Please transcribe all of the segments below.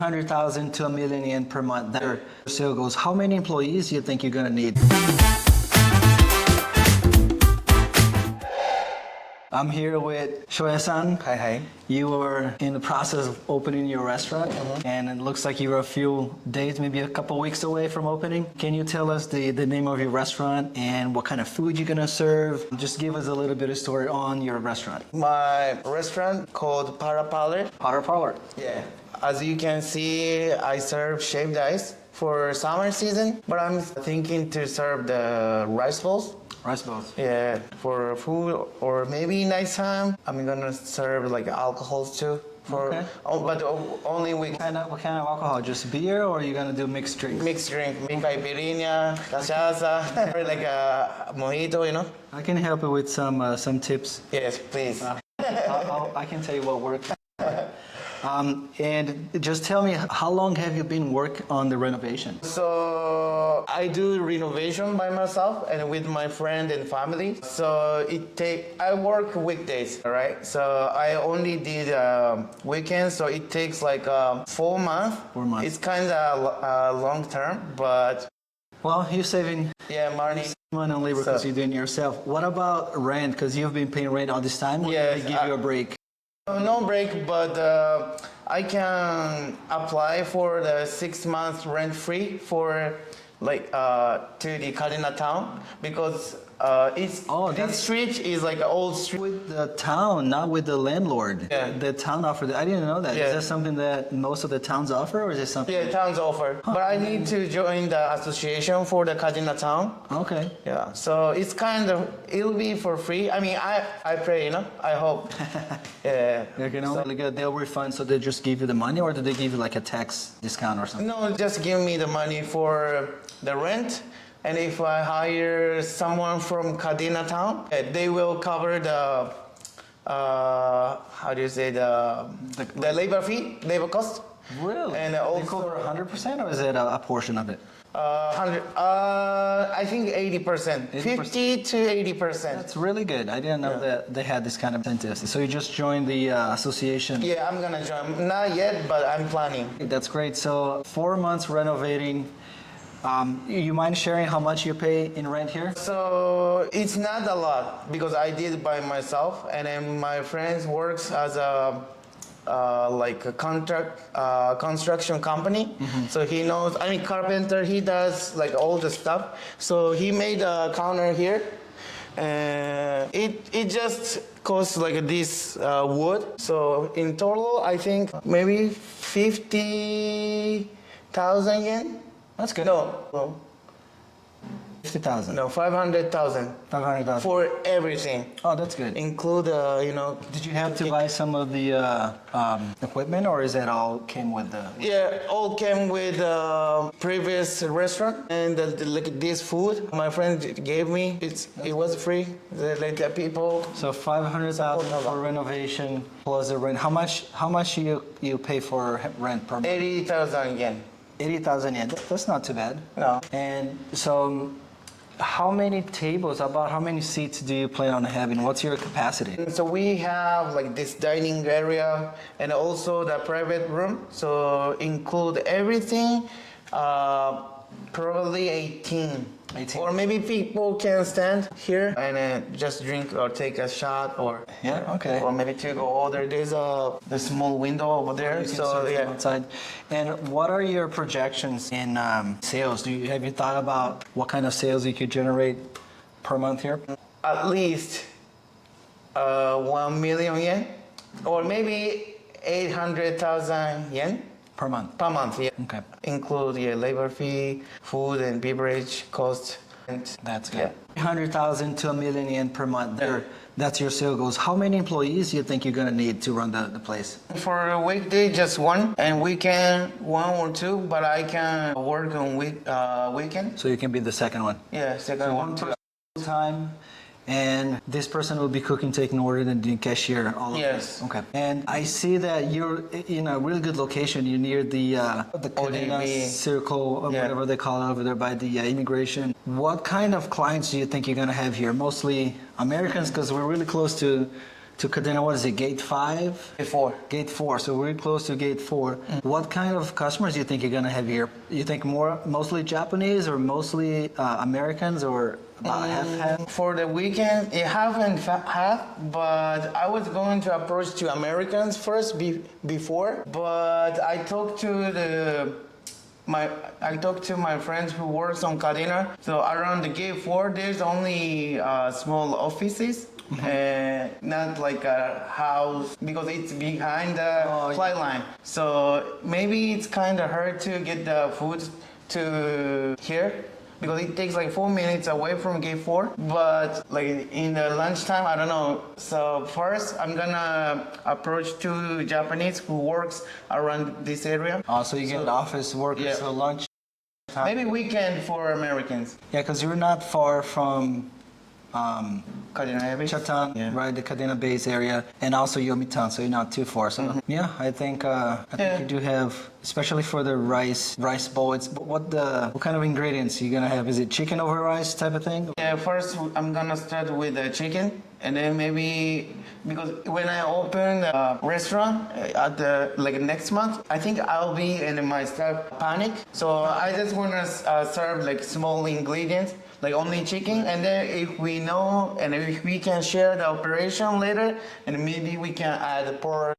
100,000 to a million yen per month. That sale goes. How many employees do you think you're gonna need? I'm here with Shoya-san. Hi, hi. You are in the process of opening your restaurant, and it looks like you're a few days, maybe a couple weeks away from opening. Can you tell us the name of your restaurant and what kind of food you're gonna serve? Just give us a little bit of story on your restaurant. My restaurant called Para Parlor. Para Parlor. Yeah. As you can see, I serve shaved ice for summer season, but I'm thinking to serve the rice bowls. Rice bowls. Yeah, for food or maybe nighttime. I'm gonna serve like alcohols too. Okay. But only with What kind of alcohol? Just beer, or are you gonna do mixed drinks? mixed drink, caipirinha, cachaça, or like a mojito, you know. I can help you with some tips. Yes, please. I can tell you what works. And just tell me, how long have you been working on the renovation? So I do renovation by myself and with my friend and family. So I work weekdays, right? So I only did weekends. So it takes like 4 months. 4 months. It's kind of long term, but Well, you're saving money. money on labor because you're doing it yourself. What about rent? Because you've been paying rent all this time. Or Yes, did they give you a break? No break, but I can apply for the 6 months rent free for to the Kadena town because this street is like an old street. With the town, not with the landlord. Yeah. The town offered that. I didn't know that. Yeah. Is that something that most of the towns offer, or is it something? Yeah, towns offer, but I need to join the association for the Kadena town. Okay. Yeah, so it'll be for free. I mean, I pray, I hope. Yeah. Really good. They'll refund, so they just give you the money, or do they give you like a tax discount or something? No, just give me the money for the rent. And if I hire someone from Kadena town, they will cover the the labor fee, labor cost. Really? And They also cover 100%, or is it a portion of it? 100. I think 80%, 50 to 80%. That's really good. I didn't know that they had this kind of incentives. So you just joined the association. Yeah, I'm gonna join. Not yet, but I'm planning. That's great. So 4 months renovating. You mind sharing how much you pay in rent here? So it's not a lot because I did it by myself, and then my friend works as a construction company. So he knows. I mean, carpenter. He does like all the stuff. So he made a counter here. It just costs like this wood. So in total, I think maybe 50,000 yen. That's good. No. 50,000. No, 500,000 500,000. for everything. Oh, that's good. Include, Did you have to buy some of the equipment, or is that all came with the? Yeah, all came with previous restaurant, and this food my friend gave me. It was free. The people. So 500,000 for renovation plus the rent. How much you pay for rent per month? 80,000 yen. 80,000 yen. That's not too bad. No. And so, how many tables? About how many seats do you plan on having? What's your capacity? So we have like this dining area and also the private room. So include everything, probably 18. 18. Or maybe people can stand here and just drink or take a shot or Okay. or maybe to go order. There's the small window over there. You can So serve yeah. from outside. And what are your projections in sales? Have you thought about what kind of sales you could generate per month here? At least 1 million yen or maybe 800,000 yen. Per month. Per month, yeah. Okay. Include labor fee, food and beverage cost. And That's good. 100,000 to a million yen per month. That's your sale goals. How many employees do you think you're going to need to run the place? For a weekday, just one, and weekend 1 or 2. But I can work on weekend. So you can be the second one. Yeah, second one. Time. And this person will be cooking, taking order, and doing cashier. All of Yes. this. Okay. And I see that you're in a really good location. You're near the Kadena ODB. circle, or whatever they call it over there by the immigration. What kind of clients do you think you're going to have here? Mostly Americans, because we're really close to to Kadena, what is it, gate 5? Before. Gate 4, so we're close to gate 4. What kind of customers do you think you're going to have here? You think mostly Japanese or mostly Americans or about half? For the weekend, it haven't half, but I was going to approach to Americans first before, but I talked to my friends who works on Kadena. So around the gate 4, there's only small offices. Not like a house because it's behind the flight line. So maybe it's kind of hard to get the food to here because it takes like 4 minutes away from gate 4. But like in the lunchtime, I don't know. So first, I'm gonna approach two Japanese who works around this area. So you get office workers for lunch. Maybe weekend for Americans. Yeah, because you're not far from Kadena base. Chatan, right, the Kadena base area, and also Yomitan, so you're not too far. So yeah, I think you do have, especially for the rice bowl. What kind of ingredients are you gonna have? Is it chicken over rice type of thing? Yeah, first I'm gonna start with the chicken, and then maybe because when I open the restaurant at the next month, I think I'll be in my start panic. So I just wanna serve like small ingredients. Like only chicken, and then if we know and if we can share the operation later, and maybe we can add pork,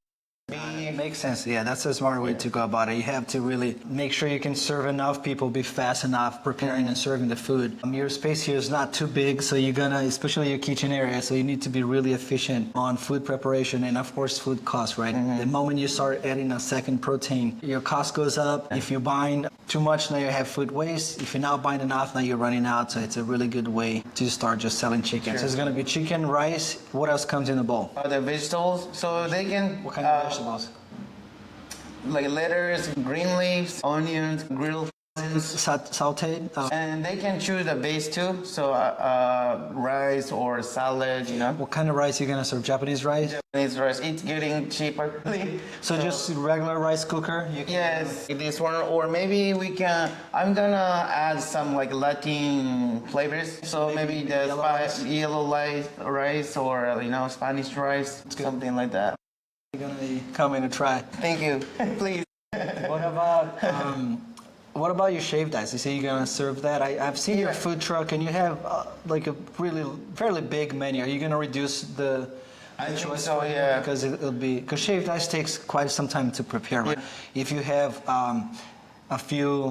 beef. Makes sense. Yeah, that's a smart way to go about it. You have to really make sure you can serve enough people, be fast enough preparing and serving the food. Your space here is not too big, so you're gonna, especially your kitchen area, so you need to be really efficient on food preparation and of course food costs, right? The moment you start adding a second protein, your cost goes up. If you're buying too much, now you have food waste. If you're not buying enough, now you're running out. So it's a really good way to start just selling chicken. Sure. So it's gonna be chicken, rice. What else comes in the bowl? The vegetables, so they can. What kind of vegetables? Like lettuce, green leaves, onions, grilled. Sauteed? And they can choose a base too, so rice or salad, you know. What kind of rice are you gonna serve? Japanese rice? Japanese rice, it's getting cheaper. So just regular rice cooker? Yes, this one, or maybe I'm gonna add some like Latin flavors. So maybe the yellow rice or, Spanish rice, something like that. You're gonna come in and try. Thank you. Please. What about your shaved ice? You say you're gonna serve that. I've seen your food truck, and you have like a really fairly big menu. Are you gonna reduce the choice? So yeah, because shaved ice takes quite some time to prepare. Right? If you have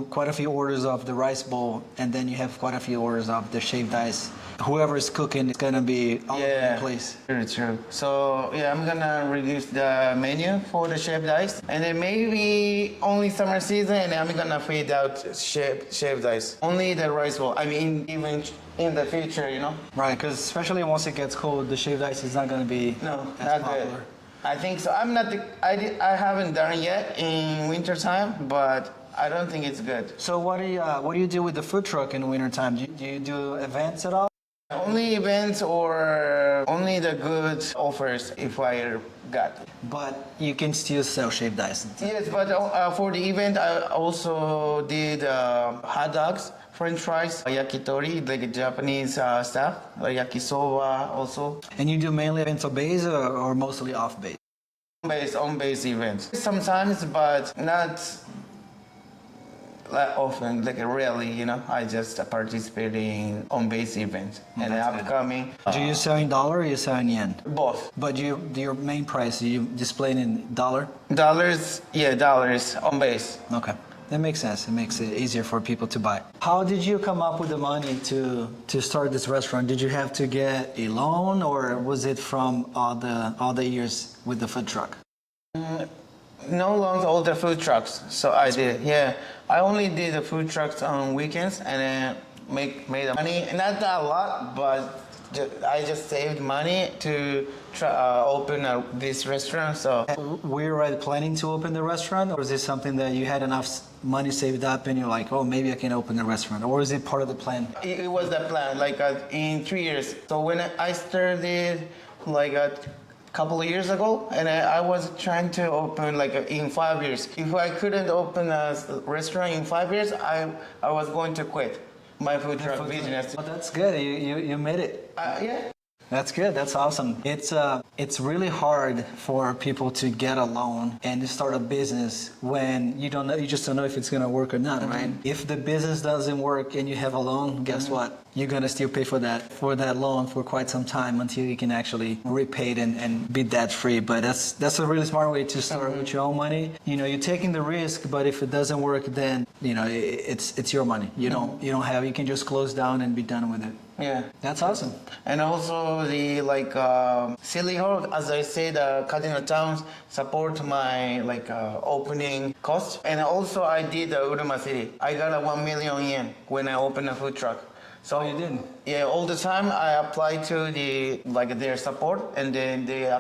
quite a few orders of the rice bowl, and then you have quite a few orders of the shaved ice, whoever is cooking is gonna be all over the place. Very true. So yeah, I'm gonna reduce the menu for the shaved ice, and then maybe only summer season, and I'm gonna fade out shaved ice. Only the rice bowl. I mean, even in the future, Right, because especially once it gets cold, the shaved ice is not gonna be not popular. good. I think so. I haven't done it yet in winter time, but I don't think it's good. So what do you do with the food truck in wintertime? Do you do events at all? Only events or only the good offers if I got it. But you can still sell shaved ice. Yes, but for the event, I also did hot dogs, French fries, yakitori, like Japanese stuff, like yakisoba also. And you do mainly events on base or mostly off base? On base events. Sometimes, but not often, like rarely, I just participate in on-base events and upcoming. Do you sell in dollar or you sell in yen? Both. But your main price, you display it in dollar? Dollars on base. Okay. That makes sense. It makes it easier for people to buy. How did you come up with the money to start this restaurant? Did you have to get a loan, or was it from all the years with the food truck? No longer all the food trucks. So I did, yeah. I only did the food trucks on weekends and then made the money. Not that a lot, but I just saved money to open this restaurant. So were you already planning to open the restaurant, or is this something that you had enough money saved up and you're like, oh, maybe I can open the restaurant, or is it part of the plan? It was the plan, in 3 years. So when I started, couple of years ago, and I was trying to open in 5 years. If I couldn't open a restaurant in 5 years, I was going to quit my food truck business. Oh, that's good. You made it. Yeah. That's good. That's awesome. It's it's really hard for people to get a loan and to start a business when you don't know, you just don't know if it's going to work or not, right? If the business doesn't work and you have a loan, guess what? You're going to still pay for that loan for quite some time until you can actually repay it and be debt free. But that's a really smart way to start with your own money. You know, you're taking the risk, but if it doesn't work, then you know it's your money. You can just close down and be done with it. Yeah, That's awesome. and also the Silly Hall, as I said, Kadena towns support my opening cost, and also I did Uruma City. I got a 1 million yen when I opened a food truck. So you did? Yeah, all the time I apply to their support, and then they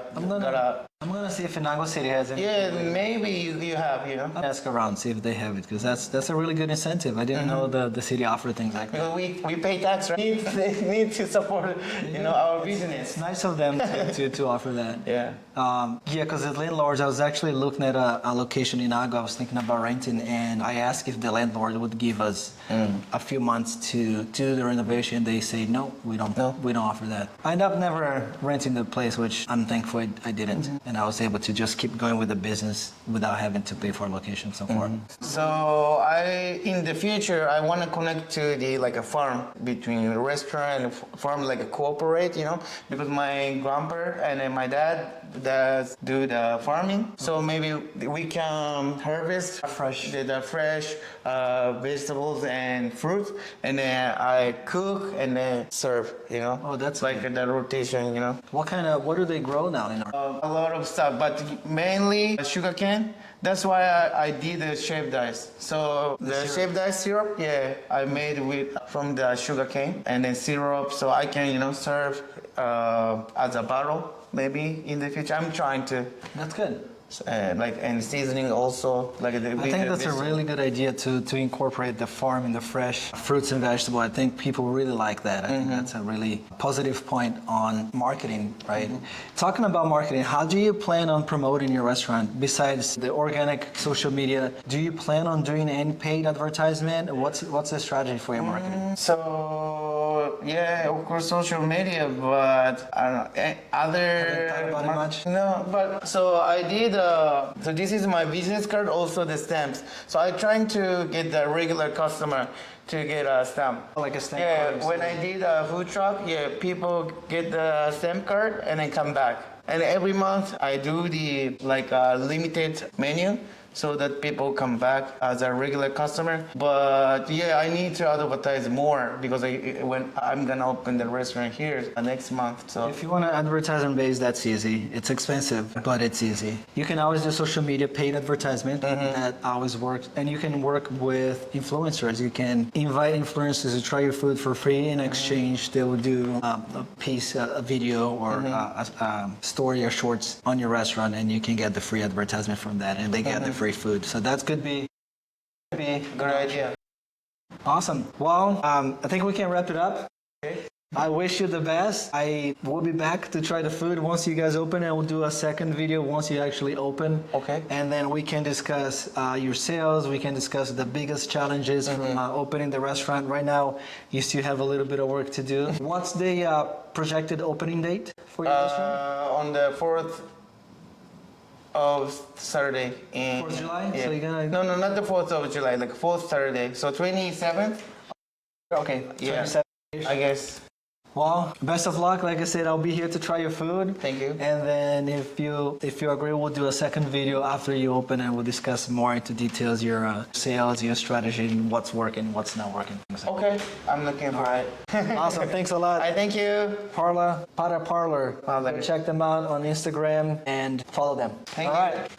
I'm gonna see if Inago City has it. Yeah, maybe you have, I'll ask around, see if they have it, because that's a really good incentive. I didn't know the city offered things like that. Because we pay tax, right? They need to support, our business. It's nice of them to offer that. Yeah. Because the landlords, I was actually looking at a location in Inago. I was thinking about renting, and I asked if the landlord would give us a few months to do the renovation. They say no, we don't offer that. I ended up never renting the place, which I'm thankful I didn't. And I was able to just keep going with the business without having to pay for a location so far. So in the future, I want to connect to a farm between a restaurant and a farm, like a cooperate, because my grandpa and then my dad does do the farming. So maybe we can harvest the fresh vegetables and fruit, and then I cook and then serve, Oh, that's like the rotation, What do they grow now in our? A lot of stuff, but mainly sugarcane. That's why I did the shaved ice. So the shaved ice syrup, I made from the sugarcane and then syrup, so I can serve as a bottle maybe in the future. I'm trying to. That's good. And seasoning also. I think that's a really good idea to incorporate the farm in the fresh fruits and vegetables. I think people really like that. I think that's a really positive point on marketing, right? Talking about marketing, how do you plan on promoting your restaurant besides the organic social media? Do you plan on doing any paid advertisement? What's the strategy for your marketing? So of course social media, but I don't know other. Haven't thought about it much? No, but so I did. So this is my business card, also the stamps. So I'm trying to get the regular customer to get a stamp. Like a stamp card? Yeah, when I did a food truck, people get the stamp card and then come back. And every month I do the limited menu, so that people come back as a regular customer. But I need to advertise more because when I'm gonna open the restaurant here next month. So if you want to advertise on base, that's easy. It's expensive, but it's easy. You can always do social media paid advertisement. That always works. And you can work with influencers. You can invite influencers to try your food for free. In exchange, they will do a video or a story or shorts on your restaurant, and you can get the free advertisement from that, and they get the free food. So that could be a good idea. Awesome. Well, I think we can wrap it up. Okay. I wish you the best. I will be back to try the food once you guys open, and we'll do a second video once you actually open. Okay. And then we can discuss your sales. We can discuss the biggest challenges from opening the restaurant. Right now, you still have a little bit of work to do. What's the projected opening date for your restaurant? On the 4th of Saturday in 4th of July? Yeah. So you're gonna... No, not the 4th of July, 4th Saturday. So 27th? Okay, 27. I guess. Well, best of luck. Like I said, I'll be here to try your food. Thank you. And then if you agree, we'll do a second video after you open, and we'll discuss more into details, your sales, your strategy, and what's working, what's not working. Okay, I'm looking for it. Awesome. Thanks a lot. I thank you. Para Parlor. Parlor. Check them out on Instagram and follow them. Thank All you. right.